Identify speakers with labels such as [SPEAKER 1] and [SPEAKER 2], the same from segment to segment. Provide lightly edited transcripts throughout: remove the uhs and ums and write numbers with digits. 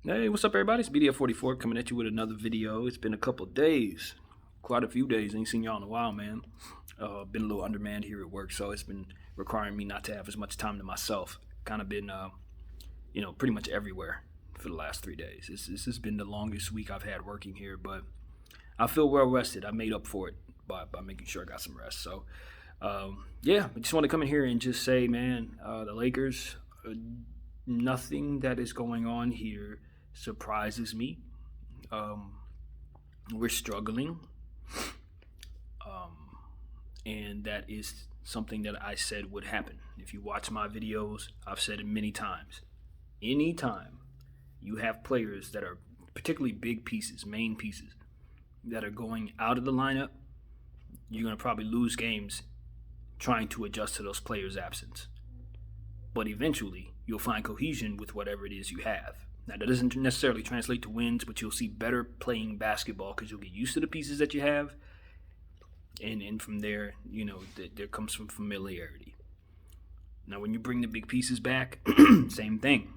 [SPEAKER 1] Hey, what's up, everybody? It's BDF44 coming at you with another video. It's been a couple days, quite a few days. Ain't seen y'all in a while, man. Been a little undermanned here at work, so it's been requiring me not to have as much time to myself. Kind of been, pretty much everywhere for the last 3 days. This has been the longest week I've had working here, but I feel well rested. I made up for it by making sure I got some rest. So, I just want to come in here and just say, man, the Lakers, nothing that is going on here surprises me. Um, we're struggling, and that is something that I said would happen. If you watch my videos, I've said it many times. Anytime you have players that are particularly big pieces, main pieces, that are going out of the lineup, you're going to probably lose games trying to adjust to those players' absence. But eventually, you'll find cohesion with whatever it is you have. Now, that doesn't necessarily translate to wins, but you'll see better playing basketball because you'll get used to the pieces that you have. And from there, there comes some familiarity. Now, when you bring the big pieces back, same thing.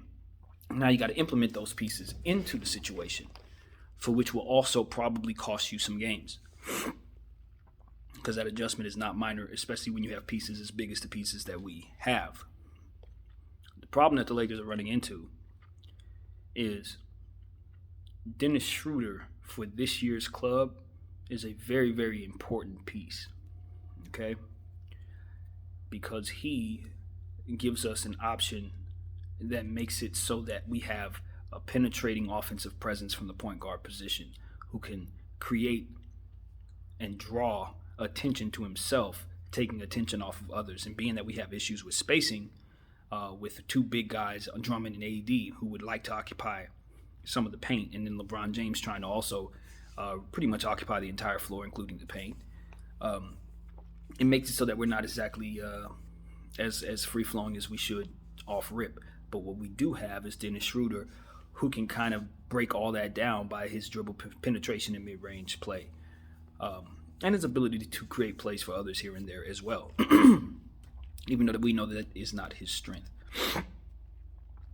[SPEAKER 1] Now you got to implement those pieces into the situation, for which will also probably cost you some games. Because that adjustment is not minor, especially when you have pieces as big as the pieces that we have. The problem that the Lakers are running into is Dennis Schroeder for this year's club is a very, very important piece, okay? Because he gives us an option that makes it so that we have a penetrating offensive presence from the point guard position who can create and draw attention to himself, taking attention off of others. And being that we have issues with spacing, with two big guys, Drummond and AD, who would like to occupy some of the paint, and then LeBron James trying to also pretty much occupy the entire floor, including the paint. It makes it so that we're not exactly as free-flowing as we should off rip. But what we do have is Dennis Schroeder, who can kind of break all that down by his dribble penetration and mid-range play. And his ability to create plays for others here and there as well. Even though we know that is not his strength.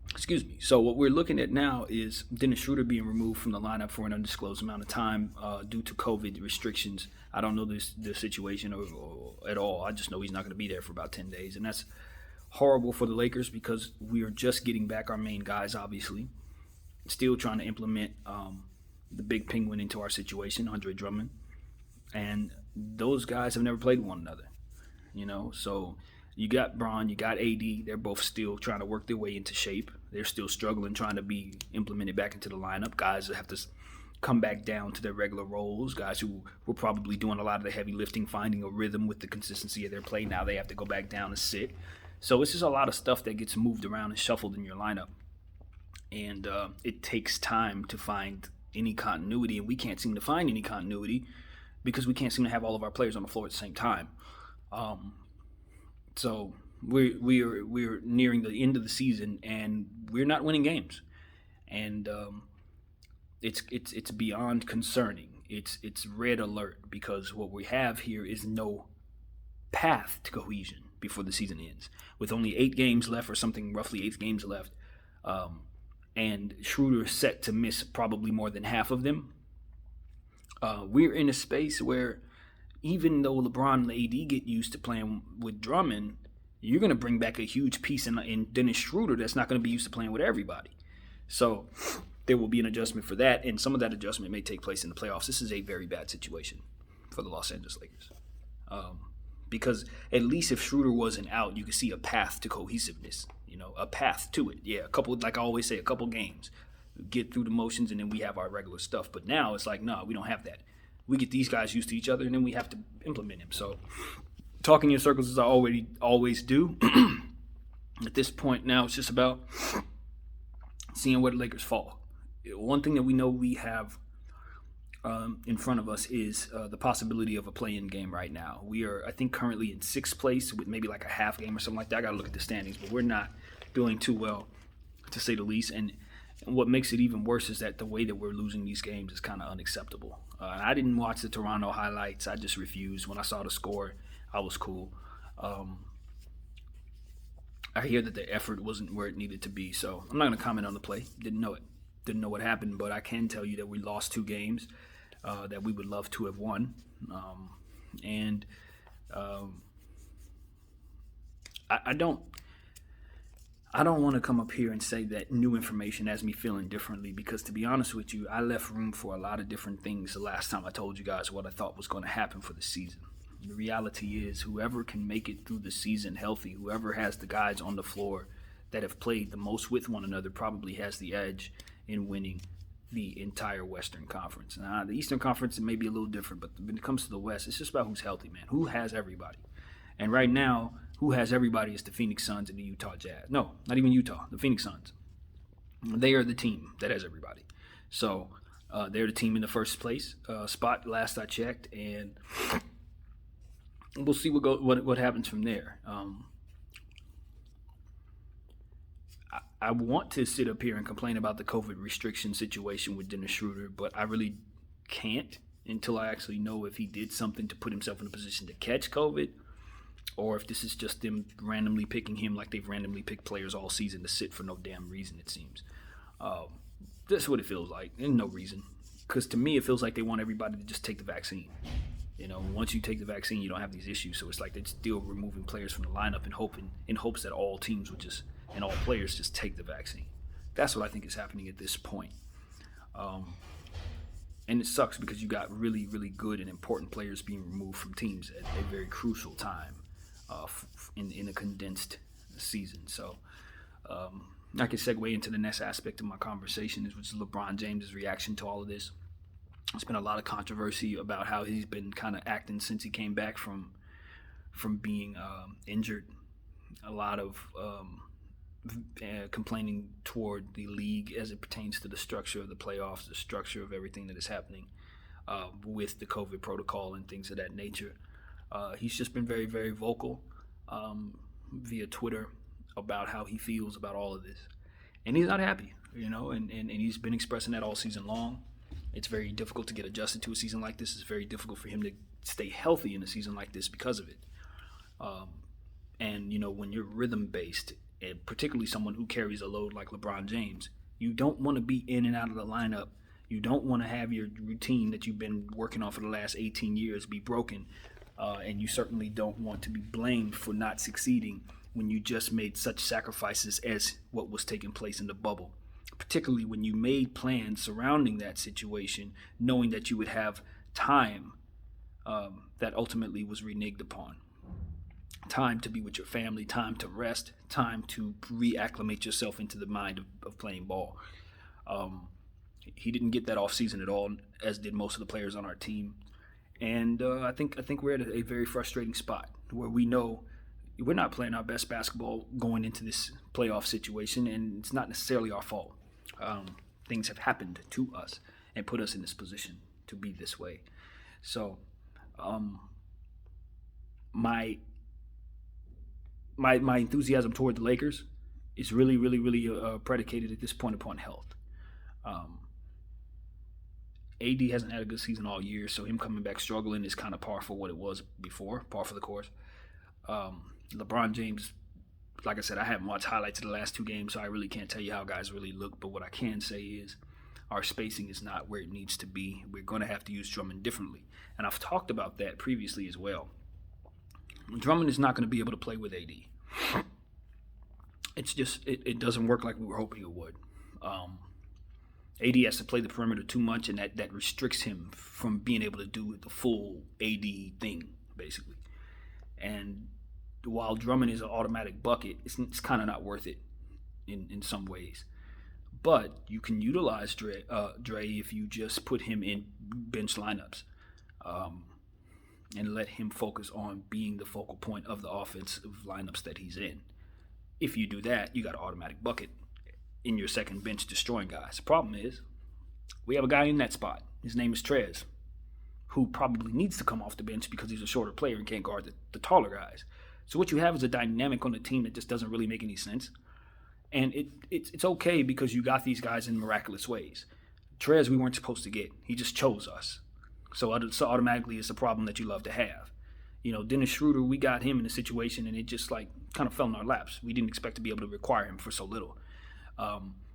[SPEAKER 1] Excuse me. So what we're looking at now is Dennis Schroeder being removed from the lineup for an undisclosed amount of time due to COVID restrictions. I don't know the situation or at all. I just know he's not going to be there for about 10 days. And that's horrible for the Lakers because we are just getting back our main guys, obviously. Still trying to implement the big penguin into our situation, Andre Drummond. And those guys have never played one another, so you got Bron, you got AD. They're both still trying to work their way into shape. They're still struggling, trying to be implemented back into the lineup. Guys that have to come back down to their regular roles. Guys who were probably doing a lot of the heavy lifting, finding a rhythm with the consistency of their play. Now they have to go back down and sit. So it's just a lot of stuff that gets moved around and shuffled in your lineup. And it takes time to find any continuity, and we can't seem to find any continuity because we can't seem to have all of our players on the floor at the same time. So we're nearing the end of the season, and we're not winning games, and it's beyond concerning. It's red alert because what we have here is no path to cohesion before the season ends. With only 8 games left, or something roughly 8 games left, and Schroeder set to miss probably more than half of them. We're in a space where even though LeBron and AD get used to playing with Drummond, you're going to bring back a huge piece in Dennis Schroeder that's not going to be used to playing with everybody. So there will be an adjustment for that, and some of that adjustment may take place in the playoffs. This is a very bad situation for the Los Angeles Lakers. Because at least if Schroeder wasn't out, you could see a path to cohesiveness, a path to it. Yeah, a couple, like I always say, a couple games. Get through the motions, and then we have our regular stuff. But now it's like, no, we don't have that. We get these guys used to each other, and then we have to implement them. So talking in circles as I always do. At this point now, it's just about seeing where the Lakers fall. One thing that we know we have in front of us is the possibility of a play-in game right now. We are, I think, currently in 6th place with maybe like a half game or something like that. I got to look at the standings, but we're not doing too well, to say the least. And what makes it even worse is that the way that we're losing these games is kind of unacceptable. I didn't watch the Toronto highlights. I just refused. When I saw the score, I was cool. I hear that the effort wasn't where it needed to be, so I'm not going to comment on the play. Didn't know it. didn't know what happened, but I can tell you that we lost 2 games that we would love to have won. And I don't want to come up here and say that new information has me feeling differently, because to be honest with you, I left room for a lot of different things the last time I told you guys what I thought was going to happen for the season. The reality is, whoever can make it through the season healthy, whoever has the guys on the floor that have played the most with one another, probably has the edge in winning the entire Western Conference. Now, the Eastern Conference, it may be a little different, but when it comes to the West, it's just about who's healthy, man. Who has everybody? And right now, who has everybody is the Phoenix Suns and the Utah Jazz. No, not even Utah, the Phoenix Suns. They are the team that has everybody. So they're the team in the first place spot last I checked, and we'll see what happens from there. I want to sit up here and complain about the COVID restriction situation with Dennis Schroeder, but I really can't until I actually know if he did something to put himself in a position to catch COVID, or if this is just them randomly picking him like they've randomly picked players all season to sit for no damn reason, it seems. That's what it feels like. There's no reason. Because to me, it feels like they want everybody to just take the vaccine. You know, once you take the vaccine, you don't have these issues. So it's like they're still removing players from the lineup in hopes that all teams would just, and all players just take the vaccine. That's what I think is happening at this point. And it sucks because you got really, really good and important players being removed from teams at a very crucial time in a condensed season. So I can segue into the next aspect of my conversation, which is LeBron James' reaction to all of this. There's been a lot of controversy about how he's been kind of acting since he came back from being injured. A lot of complaining toward the league as it pertains to the structure of the playoffs, the structure of everything that is happening with the COVID protocol and things of that nature. He's just been very, very vocal via Twitter about how he feels about all of this. And he's not happy, you know, and he's been expressing that all season long. It's very difficult to get adjusted to a season like this. It's very difficult for him to stay healthy in a season like this because of it. And, you know, when you're rhythm-based, and particularly someone who carries a load like LeBron James, you don't want to be in and out of the lineup. You don't want to have your routine that you've been working on for the last 18 years be broken. And you certainly don't want to be blamed for not succeeding when you just made such sacrifices as what was taking place in the bubble. Particularly when you made plans surrounding that situation, knowing that you would have time that ultimately was reneged upon. Time to be with your family, time to rest, time to reacclimate yourself into the mind of playing ball. He didn't get that off season at all, as did most of the players on our team. And I think we're at a very frustrating spot where we know we're not playing our best basketball going into this playoff situation, and it's not necessarily our fault. Things have happened to us and put us in this position to be this way. So my enthusiasm toward the Lakers is really, really, really predicated at this point upon health. AD hasn't had a good season all year, so him coming back struggling is kind of par for what it was before, par for the course. LeBron James, like I said, I haven't watched highlights of the last 2 games, so I really can't tell you how guys really look. But what I can say is our spacing is not where it needs to be. We're going to have to use Drummond differently. And I've talked about that previously as well. Drummond is not going to be able to play with AD. It's just, it doesn't work like we were hoping it would. AD has to play the perimeter too much, and that restricts him from being able to do the full AD thing, basically. And while Drummond is an automatic bucket, it's kind of not worth it in some ways. But you can utilize Dre if you just put him in bench lineups and let him focus on being the focal point of the offensive lineups that he's in. If you do that, you got an automatic bucket in your second bench destroying guys. The problem is we have a guy in that spot. His name is Trez, who probably needs to come off the bench because he's a shorter player and can't guard the taller guys. So what you have is a dynamic on the team that just doesn't really make any sense. And it's okay because you got these guys in miraculous ways. Trez we weren't supposed to get. He just chose us. So automatically it's a problem that you love to have. You know, Dennis Schroeder, we got him in a situation and it just like kind of fell in our laps. We didn't expect to be able to require him for so little.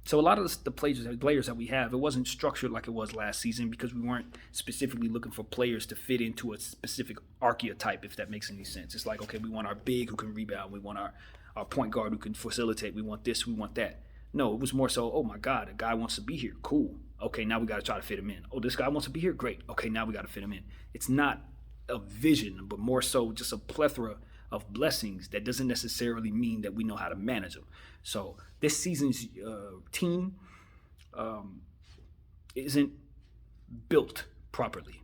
[SPEAKER 1] So a lot of the players that we have, it wasn't structured like it was last season because we weren't specifically looking for players to fit into a specific archetype, if that makes any sense. It's like, okay, we want our big who can rebound. We want our point guard who can facilitate. We want this, we want that. No, it was more so, oh my God, a guy wants to be here. Cool. Okay, now we got to try to fit him in. Oh, this guy wants to be here. Great. Okay, now we got to fit him in. It's not a vision, but more so just a plethora of blessings that doesn't necessarily mean that we know how to manage them. So this season's team isn't built properly.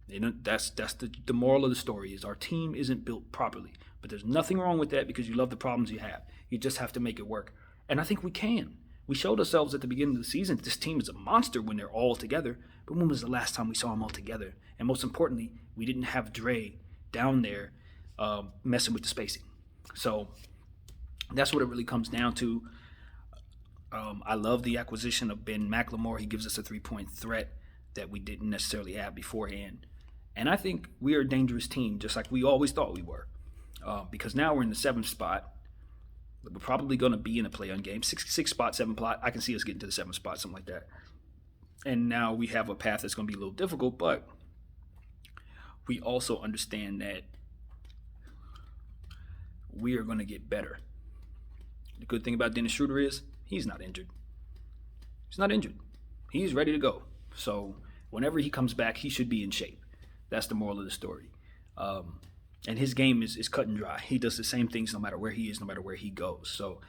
[SPEAKER 1] That's the moral of the story is our team isn't built properly. But there's nothing wrong with that because you love the problems you have. You just have to make it work. And I think we can. We showed ourselves at the beginning of the season that this team is a monster when they're all together. But when was the last time we saw them all together? And most importantly, we didn't have Dre down there messing with the spacing. So that's what it really comes down to. I love the acquisition of Ben McLemore. He gives us a three-point threat that we didn't necessarily have beforehand. And I think we are a dangerous team, just like we always thought we were. Because now we're in the 7th spot. We're probably going to be in a play-in game. 6 spot, 7 plot. I can see us getting to the 7th spot, something like that. And now we have a path that's going to be a little difficult, but we also understand that we are going to get better. The good thing about Dennis Schroeder is he's not injured. He's not injured. He's ready to go. So whenever he comes back, he should be in shape. That's the moral of the story. And his game is cut and dry. He does the same things no matter where he is, no matter where he goes. So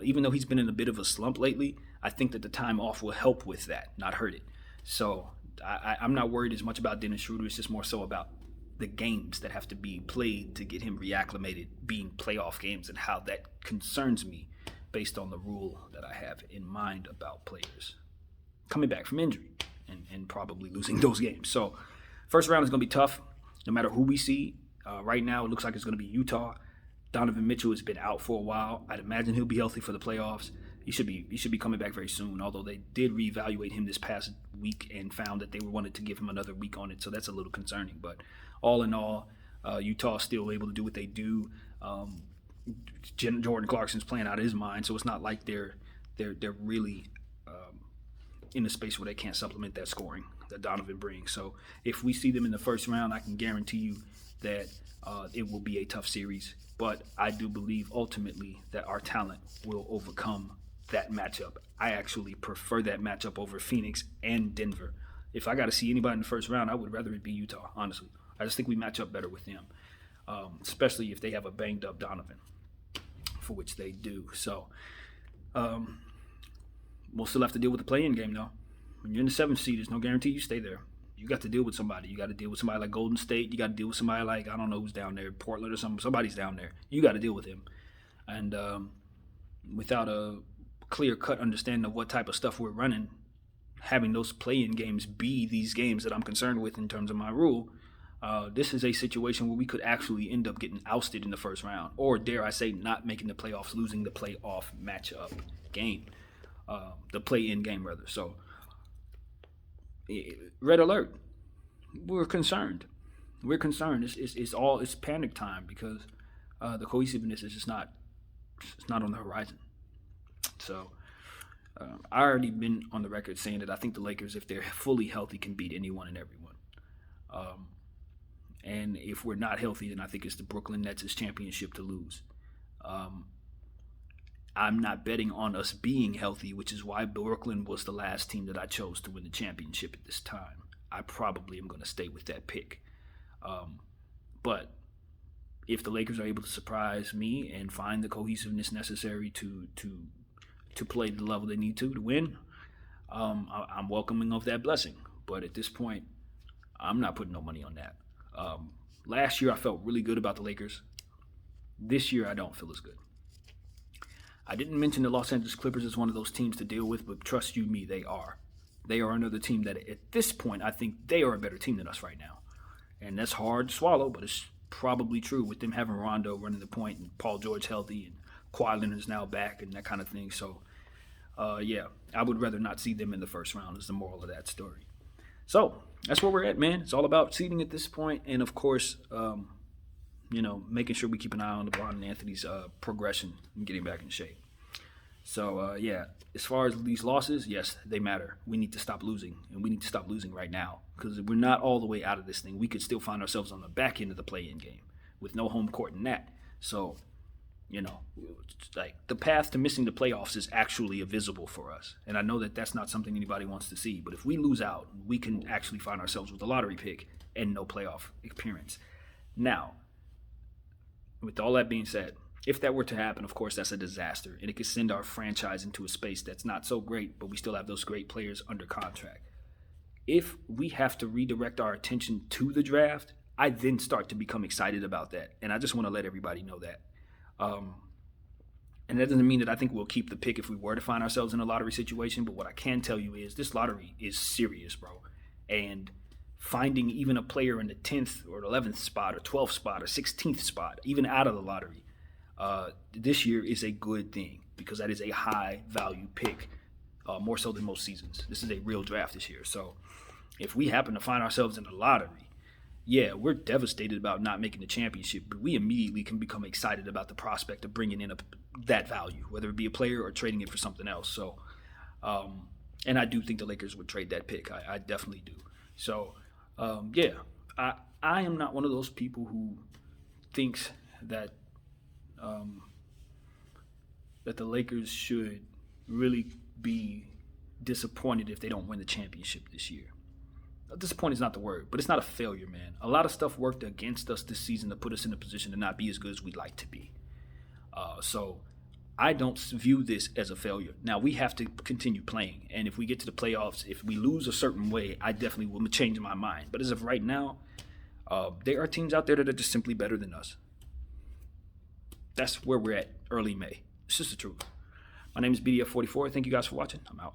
[SPEAKER 1] even though he's been in a bit of a slump lately, I think that the time off will help with that, not hurt it. So I'm not worried as much about Dennis Schroeder. It's just more so about the games that have to be played to get him reacclimated, being playoff games, and how that concerns me based on the rule that I have in mind about players coming back from injury and probably losing those games. So first round is going to be tough no matter who we see. Right now, it looks like it's going to be Utah. Donovan Mitchell has been out for a while. I'd imagine he'll be healthy for the playoffs. He should be coming back very soon, although they did reevaluate him this past week and found that they wanted to give him another week on it, so that's a little concerning. But all in all, Utah is still able to do what they do. Jordan Clarkson's playing out of his mind, so it's not like they're really in a space where they can't supplement that scoring that Donovan brings. So if we see them in the first round, I can guarantee you that it will be a tough series. But I do believe ultimately that our talent will overcome that matchup. I actually prefer that matchup over Phoenix and Denver. If I got to see anybody in the first round, I would rather it be Utah, honestly. I just think we match up better with them, especially if they have a banged-up Donovan, for which they do. So we'll still have to deal with the play-in game, though. When you're in the 7th seed, there's no guarantee you stay there. You got to deal with somebody. You got to deal with somebody like Golden State. You got to deal with somebody like, I don't know who's down there, Portland or something. Somebody's down there. You got to deal with him. And without a clear-cut understanding of what type of stuff we're running, having those play-in games be these games that I'm concerned with in terms of my rule, this is a situation where we could actually end up getting ousted in the first round. Or, dare I say, not making the playoffs, losing the playoff matchup game. The play-in game, rather. So, red alert. We're concerned. We're concerned. It's panic time because the cohesiveness is just not on the horizon. So I already been on the record saying that I think the Lakers, if they're fully healthy, can beat anyone and everyone. And if we're not healthy, then I think it's the Brooklyn Nets' championship to lose. I'm not betting on us being healthy, which is why Brooklyn was the last team that I chose to win the championship at this time. I probably am going to stay with that pick. But if the Lakers are able to surprise me and find the cohesiveness necessary to play the level they need to win, I'm welcoming of that blessing. But at this point, I'm not putting no money on that. Last year, I felt really good about the Lakers. This year, I don't feel as good. I didn't mention the Los Angeles Clippers as one of those teams to deal with, but trust you me, they are. They are another team that at this point, I think they are a better team than us right now. And that's hard to swallow, but it's probably true with them having Rondo running the point and Paul George healthy and Kawhi Leonard's now back and that kind of thing. So, yeah, I would rather not see them in the first round is the moral of that story. So that's where we're at, man. It's all about seeding at this point and, of course, making sure we keep an eye on LeBron and Anthony's progression and getting back in shape. So yeah, as far as these losses, yes, they matter. We need to stop losing, and we need to stop losing right now because we're not all the way out of this thing. We could still find ourselves on the back end of the play-in game with no home court in that. So you know, like the path to missing the playoffs is actually visible for us. And I know that that's not something anybody wants to see. But if we lose out, we can actually find ourselves with a lottery pick and no playoff appearance. Now, with all that being said, if that were to happen, of course, that's a disaster. And it could send our franchise into a space that's not so great, but we still have those great players under contract. If we have to redirect our attention to the draft, I then start to become excited about that. And I just want to let everybody know that. And that doesn't mean that I think we'll keep the pick if we were to find ourselves in a lottery situation. But what I can tell you is this lottery is serious, bro. And finding even a player in the 10th or 11th spot or 12th spot or 16th spot, even out of the lottery, this year is a good thing because that is a high value pick, more so than most seasons. This is a real draft this year. So if we happen to find ourselves in the lottery, yeah, we're devastated about not making the championship, but we immediately can become excited about the prospect of bringing in that value, whether it be a player or trading it for something else. So, and I do think the Lakers would trade that pick. I definitely do. So, yeah, I am not one of those people who thinks that that the Lakers should really be disappointed if they don't win the championship this year. Disappointed is not the word, but it's not a failure, man. A lot of stuff worked against us this season to put us in a position to not be as good as we'd like to be. So I don't view this as a failure. Now, we have to continue playing, and if we get to the playoffs, if we lose a certain way, I definitely will change my mind. But as of right now, there are teams out there that are just simply better than us. That's where we're at early May. It's just the truth. My name is BDF44. Thank you guys for watching. I'm out.